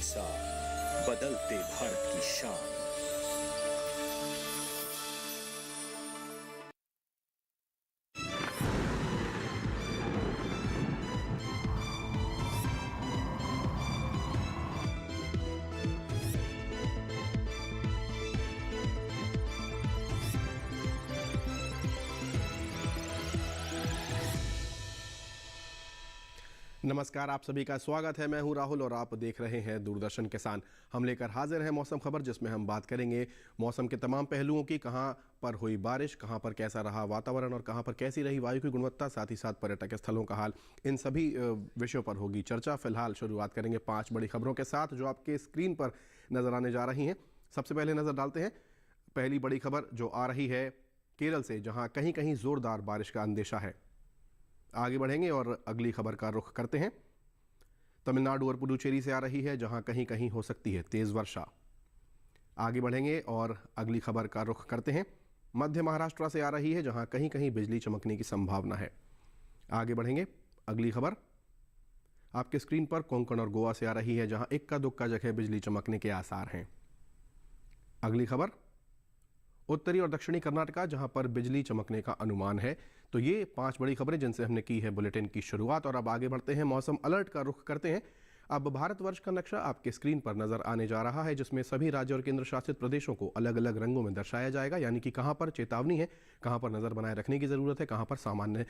साथ बदलते भारत की शान। नमस्कार, आप सभी का स्वागत है। मैं हूं राहुल और आप देख रहे हैं दूरदर्शन किसान। हम लेकर हाजिर हैं मौसम खबर, जिसमें हम बात करेंगे मौसम के तमाम पहलुओं की। कहां पर हुई बारिश, कहां पर कैसा रहा वातावरण और कहां पर कैसी रही वायु की गुणवत्ता, साथ ही साथ पर्यटक स्थलों का हाल, इन सभी विषयों पर होगी चर्चा। फिलहाल शुरुआत करेंगे 5 बड़ी खबरों के साथ जो आपके स्क्रीन पर नजर आने जा रही हैं। सबसे पहले नजर डालते हैं पहली बड़ी खबर जो आ रही है केरल से, जहां कहीं कहीं जोरदार बारिश का अंदेशा है। आगे बढ़ेंगे और अगली खबर का रुख करते हैं। तमिलनाडु और पुडुचेरी से आ रही है, जहां कहीं कहीं हो सकती है तेज वर्षा। आगे बढ़ेंगे और अगली खबर का रुख करते हैं मध्य महाराष्ट्र से आ रही है, जहां कहीं कहीं बिजली चमकने की संभावना है। आगे बढ़ेंगे, अगली खबर आपके स्क्रीन पर कोंकण और गोवा से आ रही है, जहां इक्का दुक्का जगह बिजली चमकने के आसार हैं। अगली खबर उत्तरी और दक्षिणी कर्नाटका, जहां पर बिजली चमकने का अनुमान है। तो ये 5 बड़ी खबरें जिनसे हमने की है बुलेटिन की शुरुआत। और अब आगे बढ़ते हैं, मौसम अलर्ट का रुख करते हैं। अब भारतवर्ष का नक्शा आपके स्क्रीन पर नजर आने जा रहा है, जिसमें सभी राज्य और केंद्र शासित प्रदेशों को अलग अलग रंगों में दर्शाया जाएगा, यानी कि कहां पर चेतावनी है, कहां पर नजर बनाए रखने की जरूरत है, कहां पर सामान्य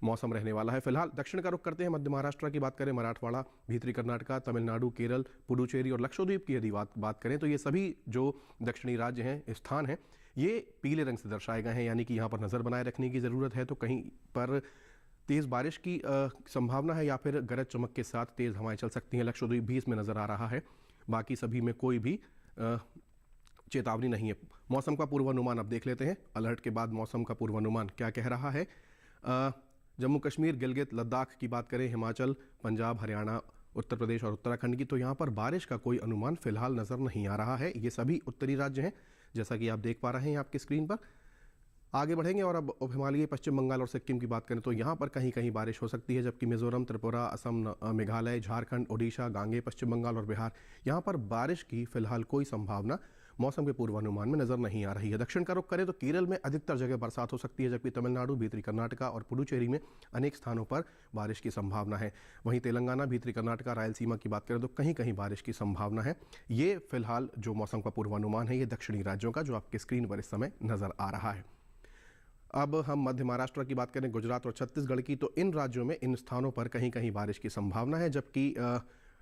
मौसम रहने वाला है। फिलहाल दक्षिण का रुख करते हैं। मध्य महाराष्ट्र की बात करें, मराठवाड़ा, भीतरी कर्नाटका, तमिलनाडु, केरल, पुडुचेरी और लक्षद्वीप की यदि बात करें, तो ये सभी जो दक्षिणी राज्य हैं, स्थान हैं, ये पीले रंग से दर्शाए गए हैं, यानी कि यहाँ पर नजर बनाए रखने की जरूरत है। तो कहीं पर तेज बारिश की संभावना है या फिर गरज चमक के साथ तेज हवाएं चल सकती हैं। लक्षद्वीप भी इसमें नजर आ रहा है, बाकी सभी में कोई भी चेतावनी नहीं है। मौसम का पूर्वानुमान अब देख लेते हैं। अलर्ट के बाद मौसम का पूर्वानुमान क्या कह रहा है। जम्मू कश्मीर, गिलगित, लद्दाख की बात करें, हिमाचल, पंजाब, हरियाणा, उत्तर प्रदेश और उत्तराखंड की, तो यहाँ पर बारिश का कोई अनुमान फिलहाल नजर नहीं आ रहा है। ये सभी उत्तरी राज्य हैं, जैसा कि आप देख पा रहे हैं आपकी स्क्रीन पर। आगे बढ़ेंगे और अब उप हिमालयी पश्चिम बंगाल और सिक्किम की बात करें, तो यहाँ पर कहीं कहीं बारिश हो सकती है, जबकि मिजोरम, त्रिपुरा, असम, मेघालय, झारखंड, ओडिशा, गांगे, पश्चिम बंगाल और बिहार, यहाँ पर बारिश की फिलहाल कोई संभावना मौसम के पूर्वानुमान में नजर नहीं आ रही है। दक्षिण का रुख करें तो केरल में अधिकतर जगह बरसात हो सकती है, जबकि तमिलनाडु, भीतरी कर्नाटका और पुडुचेरी में अनेक स्थानों पर बारिश की संभावना है। वहीं तेलंगाना, भीतरी कर्नाटका, रायलसीमा की बात करें तो कहीं कहीं बारिश की संभावना है। ये फिलहाल जो मौसम का पूर्वानुमान है, ये दक्षिणी राज्यों का जो आपके स्क्रीन पर इस समय नजर आ रहा है। अब हम मध्य महाराष्ट्र की बात करें, गुजरात और छत्तीसगढ़ की, तो इन राज्यों में इन स्थानों पर कहीं कहीं बारिश की संभावना है। जबकि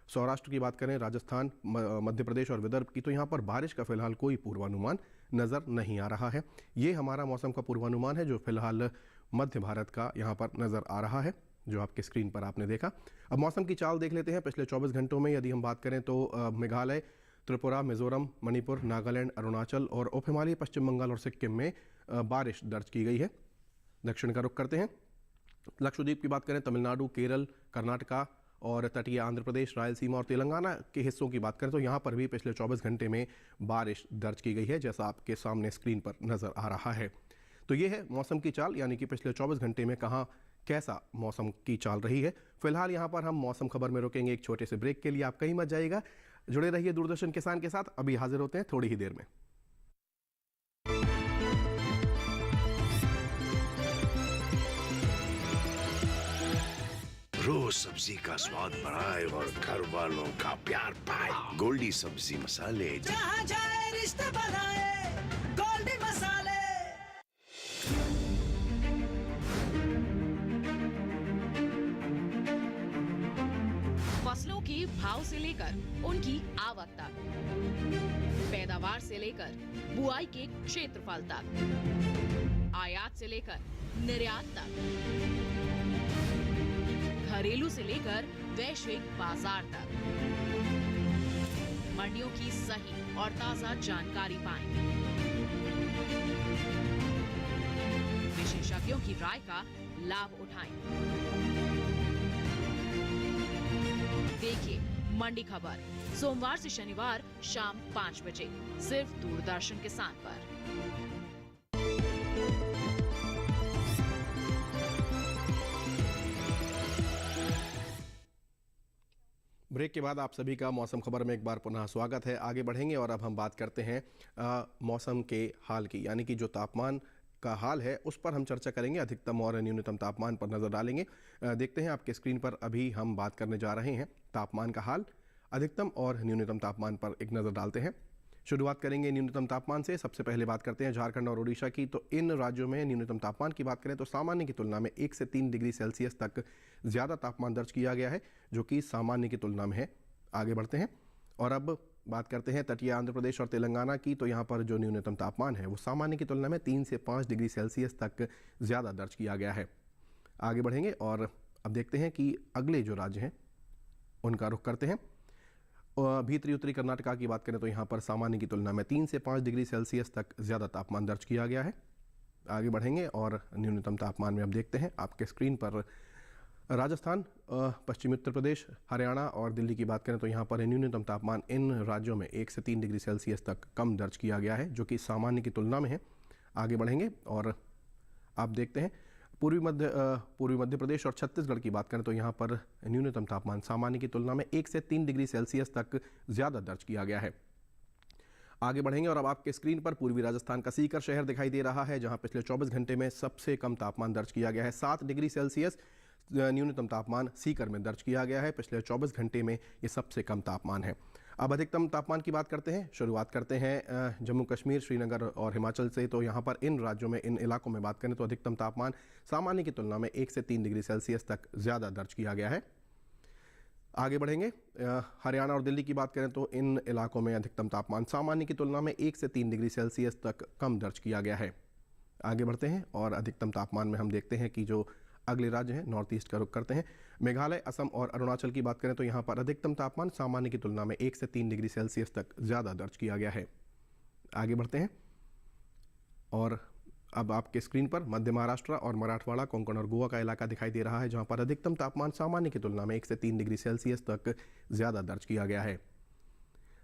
सौराष्ट्र की बात करें, राजस्थान, मध्य प्रदेश और विदर्भ की, तो यहाँ पर बारिश का फिलहाल कोई पूर्वानुमान नज़र नहीं आ रहा है। ये हमारा मौसम का पूर्वानुमान है जो फिलहाल मध्य भारत का यहाँ पर नज़र आ रहा है, जो आपके स्क्रीन पर आपने देखा। अब मौसम की चाल देख लेते हैं। पिछले 24 घंटों में यदि हम बात करें तो मेघालय, त्रिपुरा, मिजोरम, मणिपुर, नागालैंड, अरुणाचल और उप हिमालयी पश्चिम बंगाल और सिक्किम में बारिश दर्ज की गई है। दक्षिण का रुख करते हैं। लक्षद्वीप की बात करें, तमिलनाडु, केरल, कर्नाटका और तटीय आंध्र प्रदेश, रायलसीमा और तेलंगाना के हिस्सों की बात करें तो यहाँ पर भी पिछले 24 घंटे में बारिश दर्ज की गई है, जैसा आपके सामने स्क्रीन पर नजर आ रहा है। तो ये है मौसम की चाल, यानी कि पिछले 24 घंटे में कहाँ कैसा मौसम की चाल रही है। फिलहाल यहाँ पर हम मौसम खबर में रुकेंगे एक छोटे से ब्रेक के लिए। आप कहीं मत जाइएगा, जुड़े रहिए दूरदर्शन किसान के साथ। अभी हाजिर होते हैं थोड़ी ही देर में। रोज सब्जी का स्वाद बढ़ाए और घर वालों का प्यार पाए, गोल्डी सब्जी मसाले। जहाँ जाए रिश्ते बनाए, गोल्डी मसाले। फसलों के भाव से लेकर उनकी आवक तक, पैदावार से लेकर बुआई के क्षेत्रफल तक, आयात से लेकर निर्यात तक, घरेलू से लेकर वैश्विक बाजार तक, मंडियों की सही और ताजा जानकारी पाएं। विशेषज्ञों की राय का लाभ उठाएं। देखिए मंडी खबर सोमवार से शनिवार शाम 5 बजे सिर्फ दूरदर्शन किसान पर। ब्रेक के बाद आप सभी का मौसम खबर में एक बार पुनः स्वागत है। आगे बढ़ेंगे और अब हम बात करते हैं मौसम के हाल की, यानी कि जो तापमान का हाल है उस पर हम चर्चा करेंगे। अधिकतम और न्यूनतम तापमान पर नज़र डालेंगे। देखते हैं आपके स्क्रीन पर अभी हम बात करने जा रहे हैं तापमान का हाल। अधिकतम और न्यूनतम तापमान पर एक नज़र डालते हैं। शुरुआत करेंगे न्यूनतम तापमान से। सबसे पहले बात करते हैं झारखंड और उड़ीसा की। तो इन राज्यों में न्यूनतम तापमान की बात करें तो सामान्य की तुलना में 1 से 3 डिग्री सेल्सियस तक ज़्यादा तापमान दर्ज किया गया है, जो कि सामान्य की तुलना में है। आगे बढ़ते हैं और अब बात करते हैं तटीय आंध्र प्रदेश और तेलंगाना की। तो यहाँ पर जो न्यूनतम तापमान है वो सामान्य की तुलना में 3 से 5 डिग्री सेल्सियस तक ज़्यादा दर्ज किया गया है। आगे बढ़ेंगे और अब देखते हैं कि अगले जो राज्य हैं उनका रुख करते हैं। भीतरी उत्तरी कर्नाटका की बात करें तो यहाँ पर सामान्य की तुलना में 3 से 5 डिग्री सेल्सियस तक ज़्यादा तापमान दर्ज किया गया है। आगे बढ़ेंगे और न्यूनतम तापमान में अब देखते हैं आपके स्क्रीन पर राजस्थान, पश्चिमी उत्तर प्रदेश, हरियाणा और दिल्ली की बात करें तो यहाँ पर न्यूनतम तापमान इन राज्यों में 1 से 3 डिग्री सेल्सियस तक कम दर्ज किया गया है, जो कि सामान्य की तुलना में है। आगे बढ़ेंगे और आप देखते हैं पूर्वी मध्य प्रदेश और छत्तीसगढ़ की बात करें तो यहाँ पर न्यूनतम तापमान सामान्य की तुलना में 1 से 3 डिग्री सेल्सियस तक ज़्यादा दर्ज किया गया है। आगे बढ़ेंगे और अब आपके स्क्रीन पर पूर्वी राजस्थान का सीकर शहर दिखाई दे रहा है, जहाँ पिछले 24 घंटे में सबसे कम तापमान दर्ज किया गया है। 7 डिग्री सेल्सियस न्यूनतम तापमान सीकर में दर्ज किया गया है। पिछले 24 घंटे में ये सबसे कम तापमान है। अब अधिकतम तापमान की बात करते हैं। शुरुआत करते हैं जम्मू कश्मीर, श्रीनगर और हिमाचल से। तो यहाँ पर इन राज्यों में, इन इलाकों में बात करें तो अधिकतम तापमान सामान्य की तुलना में 1 से 3 डिग्री सेल्सियस तक ज़्यादा दर्ज किया गया है। आगे बढ़ेंगे हरियाणा और दिल्ली की बात करें तो इन इलाकों में अधिकतम तापमान सामान्य की तुलना में 1 से 3 डिग्री सेल्सियस तक कम दर्ज किया गया है। आगे बढ़ते हैं और अधिकतम तापमान में हम देखते हैं कि जो अगले राज्य हैं नॉर्थ ईस्ट का रुख करते हैं। मेघालय, असम और अरुणाचल की बात करें तो यहाँ पर अधिकतम तापमान सामान्य की तुलना में 1 से 3 डिग्री सेल्सियस तक ज़्यादा दर्ज किया गया है। आगे बढ़ते हैं और अब आपके स्क्रीन पर मध्य महाराष्ट्र और मराठवाड़ा, कोंकण और गोवा का इलाका दिखाई दे रहा है, जहाँ पर अधिकतम तापमान सामान्य की तुलना में 1 से 3 डिग्री सेल्सियस तक ज़्यादा दर्ज किया गया है।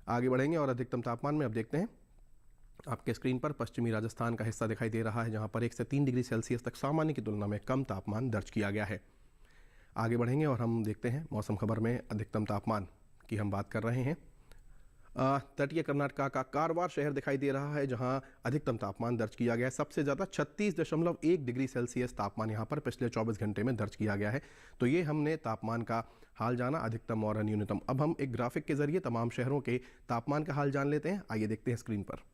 आगे बढ़ेंगे और अधिकतम तापमान में अब देखते हैं आपके स्क्रीन पर पश्चिमी राजस्थान का हिस्सा दिखाई दे रहा है, जहां पर 1 से 3 डिग्री सेल्सियस तक सामान्य की तुलना में कम तापमान दर्ज किया गया है। आगे बढ़ेंगे और हम देखते हैं मौसम खबर में अधिकतम तापमान की हम बात कर रहे हैं। तटीय कर्नाटका का कारवार शहर दिखाई दे रहा है, जहां अधिकतम तापमान दर्ज किया गया है। सबसे ज़्यादा 36.1 डिग्री सेल्सियस तापमान यहां पर पिछले 24 घंटे में दर्ज किया गया है। तो ये हमने तापमान का हाल जाना, अधिकतम और न्यूनतम। अब हम एक ग्राफिक के जरिए तमाम शहरों के तापमान का हाल जान लेते हैं। आइए देखते हैं स्क्रीन पर।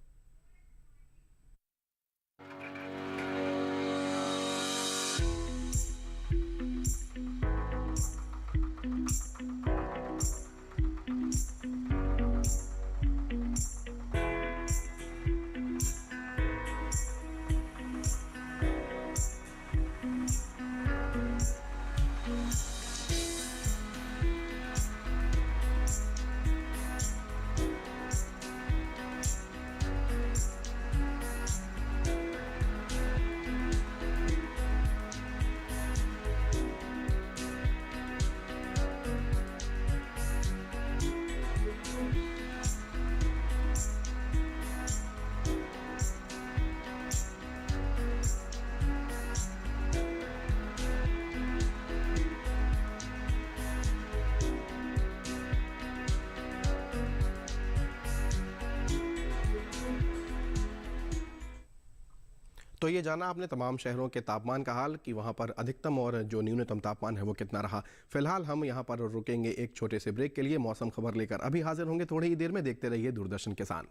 तो ये जाना आपने तमाम शहरों के तापमान का हाल कि वहाँ पर अधिकतम और जो न्यूनतम तापमान है वो कितना रहा। फिलहाल हम यहाँ पर रुकेंगे एक छोटे से ब्रेक के लिए। मौसम खबर लेकर अभी हाजिर होंगे थोड़ी ही देर में। देखते रहिए दूरदर्शन किसान।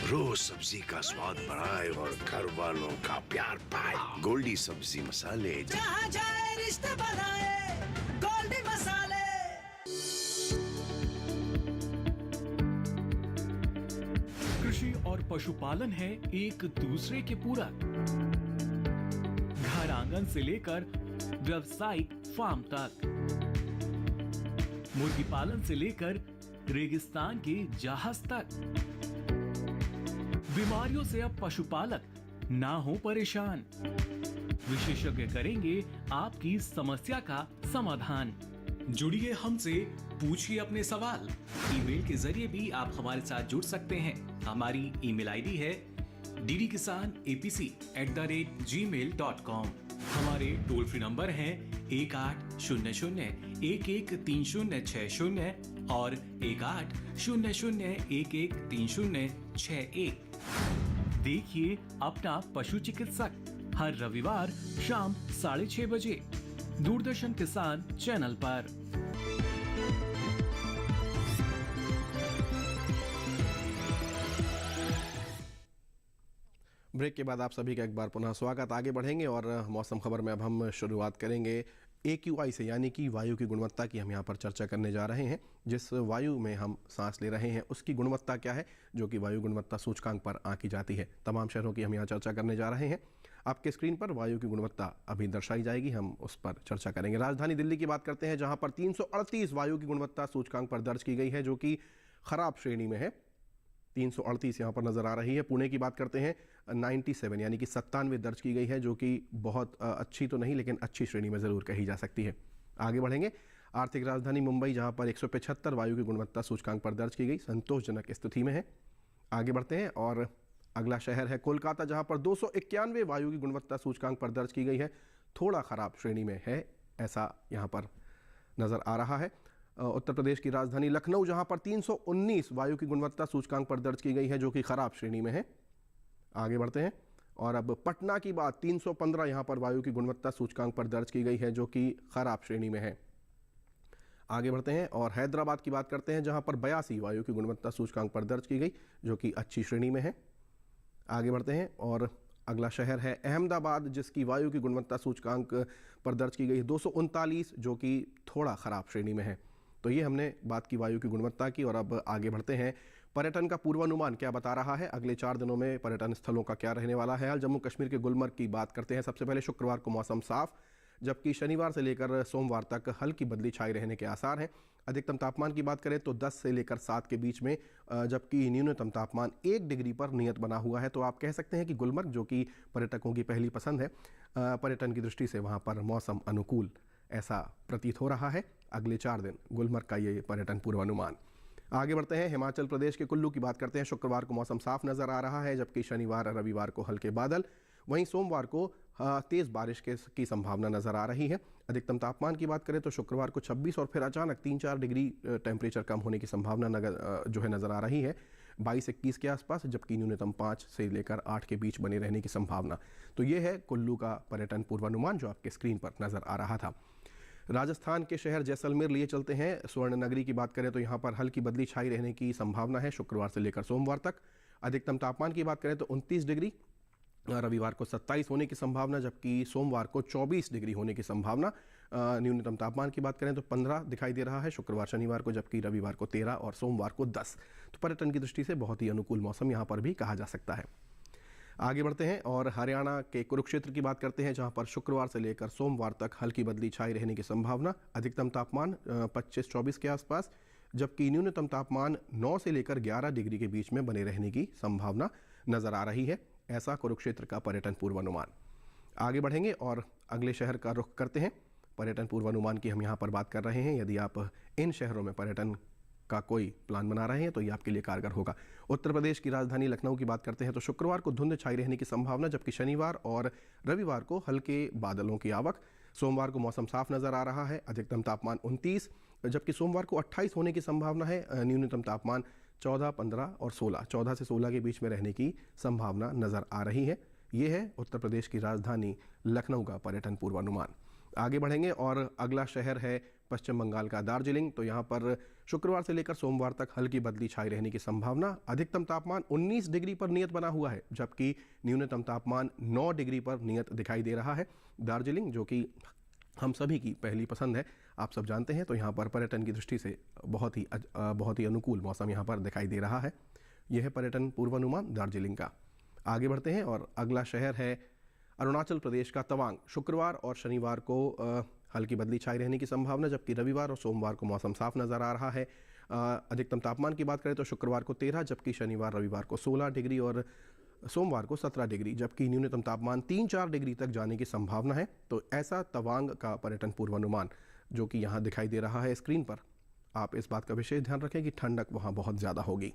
रोज सब्जी का स्वाद बढ़ाए और घर वालों का प्यार पाए। गोल्डी सब्जी मसाले, जहाँ जाए रिश्ते बनाए गोल्डी मसाले। कृषि और पशुपालन है एक दूसरे के पूरक। घर आंगन से लेकर व्यावसायिक फार्म तक, मुर्गी पालन से लेकर रेगिस्तान के जहाज तक। बीमारियों से अब पशुपालक ना हो परेशान। विशेषज्ञ करेंगे आपकी समस्या का समाधान। जुड़िए हमसे, पूछिए अपने सवाल। ईमेल के जरिए भी आप हमारे साथ जुड़ सकते हैं। हमारी ईमेल आईडी है DD Kisan APC@gmail.com। हमारे टोल फ्री नंबर हैं 1800-113060 और 1800-113061। देखिए अपना पशु चिकित्सक हर रविवार शाम 6:30 बजे दूरदर्शन किसान चैनल पर। ब्रेक के बाद आप सभी का एक बार पुनः स्वागत। आगे बढ़ेंगे और मौसम खबर में अब हम शुरुआत करेंगे AQI से, यानी कि वायु की गुणवत्ता की हम यहाँ पर चर्चा करने जा रहे हैं। जिस वायु में हम सांस ले रहे हैं उसकी गुणवत्ता क्या है, जो कि वायु गुणवत्ता सूचकांक पर आंकी जाती है। तमाम शहरों की हम यहाँ चर्चा करने जा रहे हैं। आपके स्क्रीन पर वायु की गुणवत्ता अभी दर्शाई जाएगी, हम उस पर चर्चा करेंगे। राजधानी दिल्ली की बात करते हैं, जहाँ पर 338 वायु की गुणवत्ता सूचकांक पर दर्ज की गई है, जो कि खराब श्रेणी में है। 338 यहाँ पर नजर आ रही है। पुणे की बात करते हैं, 97 यानी कि 97 दर्ज की गई है, जो कि बहुत अच्छी तो नहीं लेकिन अच्छी श्रेणी में ज़रूर कही जा सकती है। आगे बढ़ेंगे। आर्थिक राजधानी मुंबई, जहाँ पर 175 वायु की गुणवत्ता सूचकांक पर दर्ज की गई, संतोषजनक स्थिति में है। आगे बढ़ते हैं और अगला शहर है कोलकाता, जहाँ पर 291 वायु की गुणवत्ता सूचकांक पर दर्ज की गई है, थोड़ा खराब श्रेणी में है, ऐसा यहाँ पर नज़र आ रहा है। उत्तर प्रदेश की राजधानी लखनऊ, जहाँ पर 319 वायु की गुणवत्ता सूचकांक पर दर्ज की गई है, जो कि खराब श्रेणी में है। आगे बढ़ते हैं और अब पटना की बात, 315 यहाँ पर वायु की गुणवत्ता सूचकांक पर दर्ज की गई है, जो कि खराब श्रेणी में है। आगे बढ़ते हैं और हैदराबाद की बात करते हैं, जहाँ पर 82 वायु की गुणवत्ता सूचकांक पर दर्ज की गई, जो कि अच्छी श्रेणी में है। आगे बढ़ते हैं और अगला शहर है अहमदाबाद, जिसकी वायु की गुणवत्ता सूचकांक पर दर्ज की गई है 239, जो कि थोड़ा खराब श्रेणी में है। तो ये हमने बात की वायु की गुणवत्ता की। और अब आगे बढ़ते हैं, पर्यटन का पूर्वानुमान क्या बता रहा है, अगले 4 दिनों में पर्यटन स्थलों का क्या रहने वाला है। जम्मू कश्मीर के गुलमर्ग की बात करते हैं। सबसे पहले शुक्रवार को मौसम साफ, जबकि शनिवार से लेकर सोमवार तक हल्की बदली छाई रहने के आसार हैं। अधिकतम तापमान की बात करें तो 10 से लेकर 7 के बीच में, जबकि न्यूनतम तापमान 1 डिग्री पर नियत बना हुआ है। तो आप कह सकते हैं कि गुलमर्ग, जो कि पर्यटकों की पहली पसंद है, पर्यटन की दृष्टि से वहाँ पर मौसम अनुकूल ऐसा प्रतीत हो रहा है। अगले 4 दिन गुलमर्ग का ये पर्यटन पूर्वानुमान। आगे बढ़ते हैं, हिमाचल प्रदेश के कुल्लू की बात करते हैं। शुक्रवार को मौसम साफ नजर आ रहा है, जबकि शनिवार और रविवार को हल्के बादल, वहीं सोमवार को तेज बारिश की संभावना नजर आ रही है। अधिकतम तापमान की बात करें तो शुक्रवार को 26 और फिर अचानक 3-4 डिग्री टेम्परेचर कम होने की संभावना नजर आ रही है 22-21 के आसपास, जबकि न्यूनतम 5 से लेकर 8 के बीच बने रहने की संभावना। तो ये है कुल्लू का पर्यटन पूर्वानुमान, जो आपके स्क्रीन पर नजर आ रहा था। राजस्थान के शहर जैसलमेर लिए चलते हैं। स्वर्ण नगरी की बात करें तो यहाँ पर हल्की बदली छाई रहने की संभावना है शुक्रवार से लेकर सोमवार तक। अधिकतम तापमान की बात करें तो 29 डिग्री, रविवार को 27 होने की संभावना, जबकि सोमवार को 24 डिग्री होने की संभावना। न्यूनतम तापमान की बात करें तो 15 दिखाई दे रहा है शुक्रवार शनिवार को, जबकि रविवार को 13 और सोमवार को 10। तो पर्यटन की दृष्टि से बहुत ही अनुकूल मौसम यहाँ पर भी कहा जा सकता है। आगे बढ़ते हैं और हरियाणा के कुरुक्षेत्र की बात करते हैं, जहां पर शुक्रवार से लेकर सोमवार तक हल्की बदली छाई रहने की संभावना। अधिकतम तापमान 25-24 के आसपास, जबकि न्यूनतम तापमान 9 से लेकर 11 डिग्री के बीच में बने रहने की संभावना नजर आ रही है। ऐसा कुरुक्षेत्र का पर्यटन पूर्वानुमान। आगे बढ़ेंगे और अगले शहर का रुख करते हैं। पर्यटन पूर्वानुमान की हम यहाँ पर बात कर रहे हैं। यदि आप इन शहरों में पर्यटन का कोई प्लान बना रहे हैं तो ये आपके लिए कारगर होगा। उत्तर प्रदेश की राजधानी लखनऊ की बात करते हैं तो शुक्रवार को धुंध छाई रहने की संभावना, जबकि शनिवार और रविवार को हल्के बादलों की आवक। सोमवार को मौसम साफ नजर आ रहा है। अधिकतम तापमान 29, जबकि सोमवार को 28 होने की संभावना है। न्यूनतम तापमान 14, 15 और 16, 14 से 16 के बीच में रहने की संभावना नजर आ रही है। ये है उत्तर प्रदेश की राजधानी लखनऊ का पर्यटन पूर्वानुमान। आगे बढ़ेंगे और अगला शहर है पश्चिम बंगाल का दार्जिलिंग। तो यहाँ पर शुक्रवार से लेकर सोमवार तक हल्की बदली छाई रहने की संभावना। अधिकतम तापमान 19 डिग्री पर नियत बना हुआ है, जबकि न्यूनतम तापमान 9 डिग्री पर नियत दिखाई दे रहा है। दार्जिलिंग, जो कि हम सभी की पहली पसंद है, आप सब जानते हैं, तो यहाँ पर पर्यटन की दृष्टि से बहुत ही अनुकूल मौसम यहाँ पर दिखाई दे रहा है। यह है पर्यटन पूर्वानुमान दार्जिलिंग का। आगे बढ़ते हैं और अगला शहर है अरुणाचल प्रदेश का तवांग। शुक्रवार और शनिवार को हल्की बदली छाई रहने की संभावना, जबकि रविवार और सोमवार को मौसम साफ नज़र आ रहा है। अधिकतम तापमान की बात करें तो शुक्रवार को 13, जबकि शनिवार रविवार को 16 डिग्री और सोमवार को 17 डिग्री, जबकि न्यूनतम तापमान 3-4 डिग्री तक जाने की संभावना है। तो ऐसा तवांग का पर्यटन पूर्वानुमान जो कि यहाँ दिखाई दे रहा है स्क्रीन पर। आप इस बात का विशेष ध्यान रखें कि ठंडक वहाँ बहुत ज़्यादा होगी।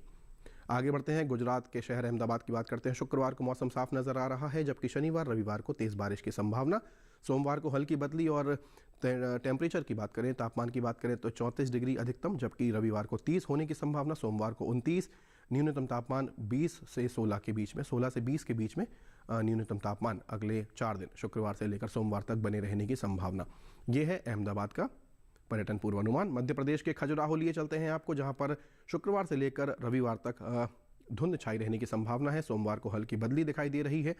आगे बढ़ते हैं, गुजरात के शहर अहमदाबाद की बात करते हैं। शुक्रवार को मौसम साफ नज़र आ रहा है, जबकि शनिवार रविवार को तेज़ बारिश की संभावना। सोमवार को हल्की बदली और टेम्परेचर की बात करें, तापमान की बात करें तो 34 डिग्री अधिकतम, जबकि रविवार को 30 होने की संभावना। सोमवार को 29, न्यूनतम तापमान 20 से 16 के बीच में, 16 से 20 के बीच में न्यूनतम तापमान अगले 4 दिन शुक्रवार से लेकर सोमवार तक बने रहने की संभावना। ये है अहमदाबाद का पर्यटन पूर्वानुमान। मध्य प्रदेश के खजुराहो लिए चलते हैं आपको, जहां पर शुक्रवार से लेकर रविवार तक धुंध छाई रहने की संभावना है। सोमवार को हल्की बदली दिखाई दे रही है।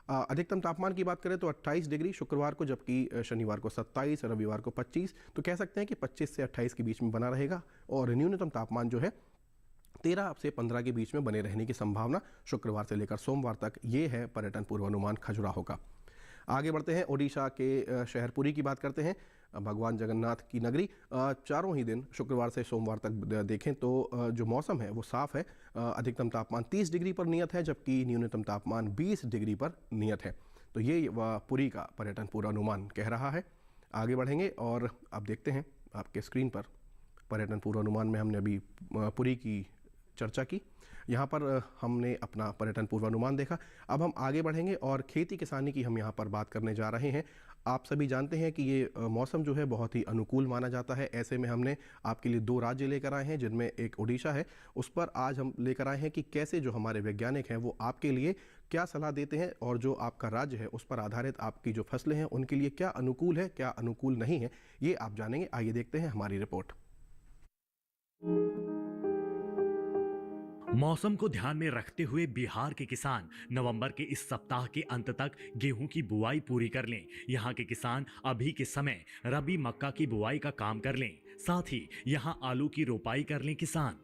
अधिकतम तापमान की बात करें तो 28 डिग्री शुक्रवार को, जबकि शनिवार को 27, रविवार को 25, तो कह सकते हैं कि 25 से 28 के बीच में बना रहेगा। और न्यूनतम तापमान जो है 13 से 15 के बीच में बने रहने की संभावना शुक्रवार से लेकर सोमवार तक। ये है पर्यटन पूर्वानुमान खजुराहो का। आगे बढ़ते हैं, ओडिशा के शहर पुरी की बात करते हैं। भगवान जगन्नाथ की नगरी। चारों ही दिन शुक्रवार से सोमवार तक देखें तो जो मौसम है वो साफ़ है। अधिकतम तापमान 30 डिग्री पर नियत है, जबकि न्यूनतम तापमान 20 डिग्री पर नियत है। तो ये पुरी का पर्यटन पूर्वानुमान कह रहा है। आगे बढ़ेंगे और अब देखते हैं आपके स्क्रीन पर पर्यटन पूर्वानुमान में हमने अभी पुरी की चर्चा की। यहाँ पर हमने अपना पर्यटन पूर्वानुमान देखा। अब हम आगे बढ़ेंगे और खेती किसानी की हम यहाँ पर बात करने जा रहे हैं। आप सभी जानते हैं कि ये मौसम जो है बहुत ही अनुकूल माना जाता है। ऐसे में हमने आपके लिए 2 राज्य लेकर आए हैं, जिनमें एक ओडिशा है। उस पर आज हम लेकर आए हैं कि कैसे जो हमारे वैज्ञानिक हैं वो आपके लिए क्या सलाह देते हैं, और जो आपका राज्य है उस पर आधारित आपकी जो फसलें हैं उनके लिए क्या अनुकूल है, क्या अनुकूल नहीं है, ये आप जानेंगे। आइए देखते हैं हमारी रिपोर्ट। मौसम को ध्यान में रखते हुए बिहार के किसान नवंबर के इस सप्ताह के अंत तक गेहूं की बुआई पूरी कर लें। यहां के किसान अभी के समय रबी मक्का की बुआई का काम कर लें। साथ ही यहां आलू की रोपाई कर लें किसान।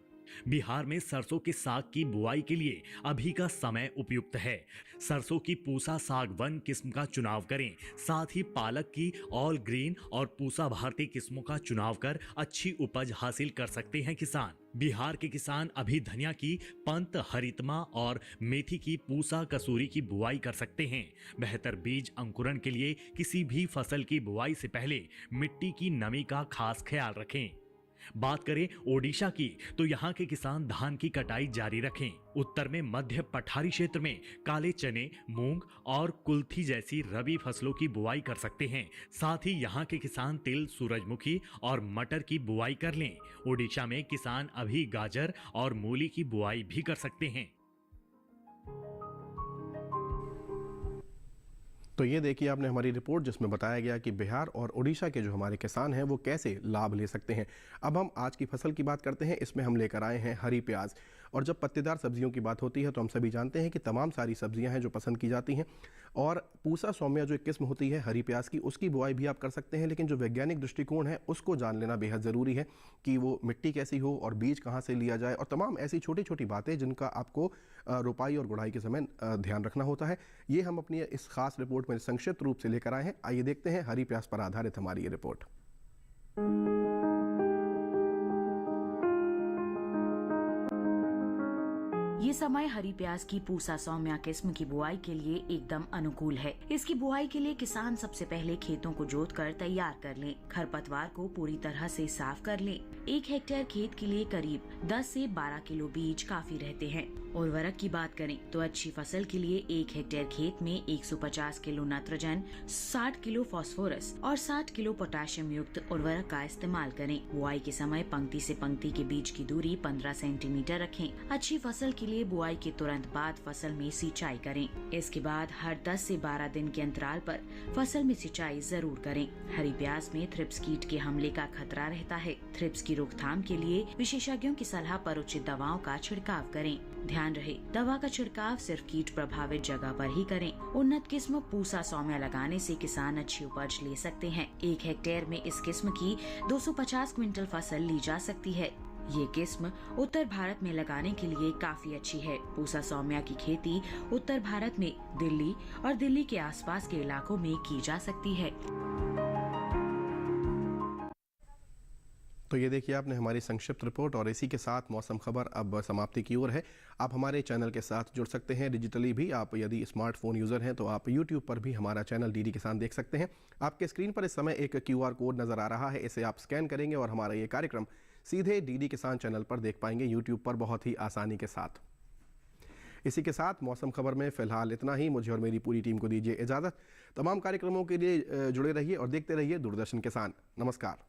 बिहार में सरसों के साग की बुआई के लिए अभी का समय उपयुक्त है। सरसों की पूसा साग 1 किस्म का चुनाव करें। साथ ही पालक की ऑल ग्रीन और पूसा भारती किस्मों का चुनाव कर अच्छी उपज हासिल कर सकते हैं किसान। बिहार के किसान अभी धनिया की पंत हरितमा और मेथी की पूसा कसूरी की बुआई कर सकते हैं। बेहतर बीज अंकुरण के लिए किसी भी फसल की बुआई से पहले मिट्टी की नमी का खास ख्याल रखें। बात करें ओडिशा की तो यहाँ के किसान धान की कटाई जारी रखें। उत्तर में मध्य पठारी क्षेत्र में काले चने, मूंग और कुल्थी जैसी रबी फसलों की बुआई कर सकते हैं। साथ ही यहाँ के किसान तिल, सूरजमुखी और मटर की बुआई कर लें। ओडिशा में किसान अभी गाजर और मूली की बुआई भी कर सकते हैं। तो ये देखिए आपने हमारी रिपोर्ट, जिसमें बताया गया कि बिहार और उड़ीसा के जो हमारे किसान हैं वो कैसे लाभ ले सकते हैं। अब हम आज की फसल की बात करते हैं। इसमें हम लेकर आए हैं हरी प्याज। और जब पत्तेदार सब्जियों की बात होती है तो हम सभी जानते हैं कि तमाम सारी सब्जियां हैं जो पसंद की जाती हैं। और पूसा सौम्या जो एक किस्म होती है हरी प्याज की, उसकी बुआई भी आप कर सकते हैं। लेकिन जो वैज्ञानिक दृष्टिकोण है उसको जान लेना बेहद ज़रूरी है कि वो मिट्टी कैसी हो और बीज कहाँ से लिया जाए, और तमाम ऐसी छोटी छोटी बातें जिनका आपको रोपाई और गुड़ाई के समय ध्यान रखना होता है। ये हम अपनी इस खास रिपोर्ट में संक्षिप्त रूप से लेकर आए हैं। आइए देखते हैं हरी प्याज पर आधारित हमारी ये रिपोर्ट। ये समय हरी प्याज की पूसा सौम्या किस्म की बुआई के लिए एकदम अनुकूल है। इसकी बुआई के लिए किसान सबसे पहले खेतों को जोतकर तैयार कर लें। खरपतवार को पूरी तरह से साफ कर लें। 1 हेक्टेयर खेत के लिए करीब 10 से 12 किलो बीज काफी रहते हैं। उर्वरक की बात करें तो अच्छी फसल के लिए 1 हेक्टेयर खेत में 150 किलो नाइट्रोजन, 60 किलो फास्फोरस और 60 किलो पोटेशियम युक्त उर्वरक का इस्तेमाल करें। बुआई के समय पंक्ति से पंक्ति के बीच की दूरी 15 सेंटीमीटर रखें। अच्छी फसल के लिए बुआई के तुरंत बाद फसल में सिंचाई करें। इसके बाद हर 10 से 12 दिन के अंतराल पर फसल में सिंचाई जरूर करें। हरी प्याज में थ्रिप्स कीट के हमले का खतरा रहता है। थ्रिप्स की रोकथाम के लिए विशेषज्ञों की सलाह पर उचित दवाओं का छिड़काव करें। ध्यान रहे, दवा का छिड़काव सिर्फ कीट प्रभावित जगह पर ही करें। उन्नत किस्म पूसा सौम्या लगाने से किसान अच्छी उपज ले सकते हैं। 1 हेक्टेयर में इस किस्म की 250 क्विंटल फसल ली जा सकती है। ये किस्म उत्तर भारत में लगाने के लिए काफी अच्छी है। पूसा सौम्या की खेती उत्तर भारत में दिल्ली और दिल्ली के आसपास के इलाकों में की जा सकती है। तो ये देखिए आपने हमारी संक्षिप्त रिपोर्ट, और इसी के साथ मौसम खबर अब समाप्ति की ओर है। आप हमारे चैनल के साथ जुड़ सकते हैं डिजिटली भी। आप यदि स्मार्टफोन यूज़र हैं तो आप YouTube पर भी हमारा चैनल डीडी किसान देख सकते हैं। आपके स्क्रीन पर इस समय एक QR कोड नज़र आ रहा है। इसे आप स्कैन करेंगे और हमारा ये कार्यक्रम सीधे डीडी किसान चैनल पर देख पाएंगे, यूट्यूब पर बहुत ही आसानी के साथ। इसी के साथ मौसम खबर में फिलहाल इतना ही। मुझे और मेरी पूरी टीम को दीजिए इजाज़त। तमाम कार्यक्रमों के लिए जुड़े रहिए और देखते रहिए दूरदर्शन किसान। नमस्कार।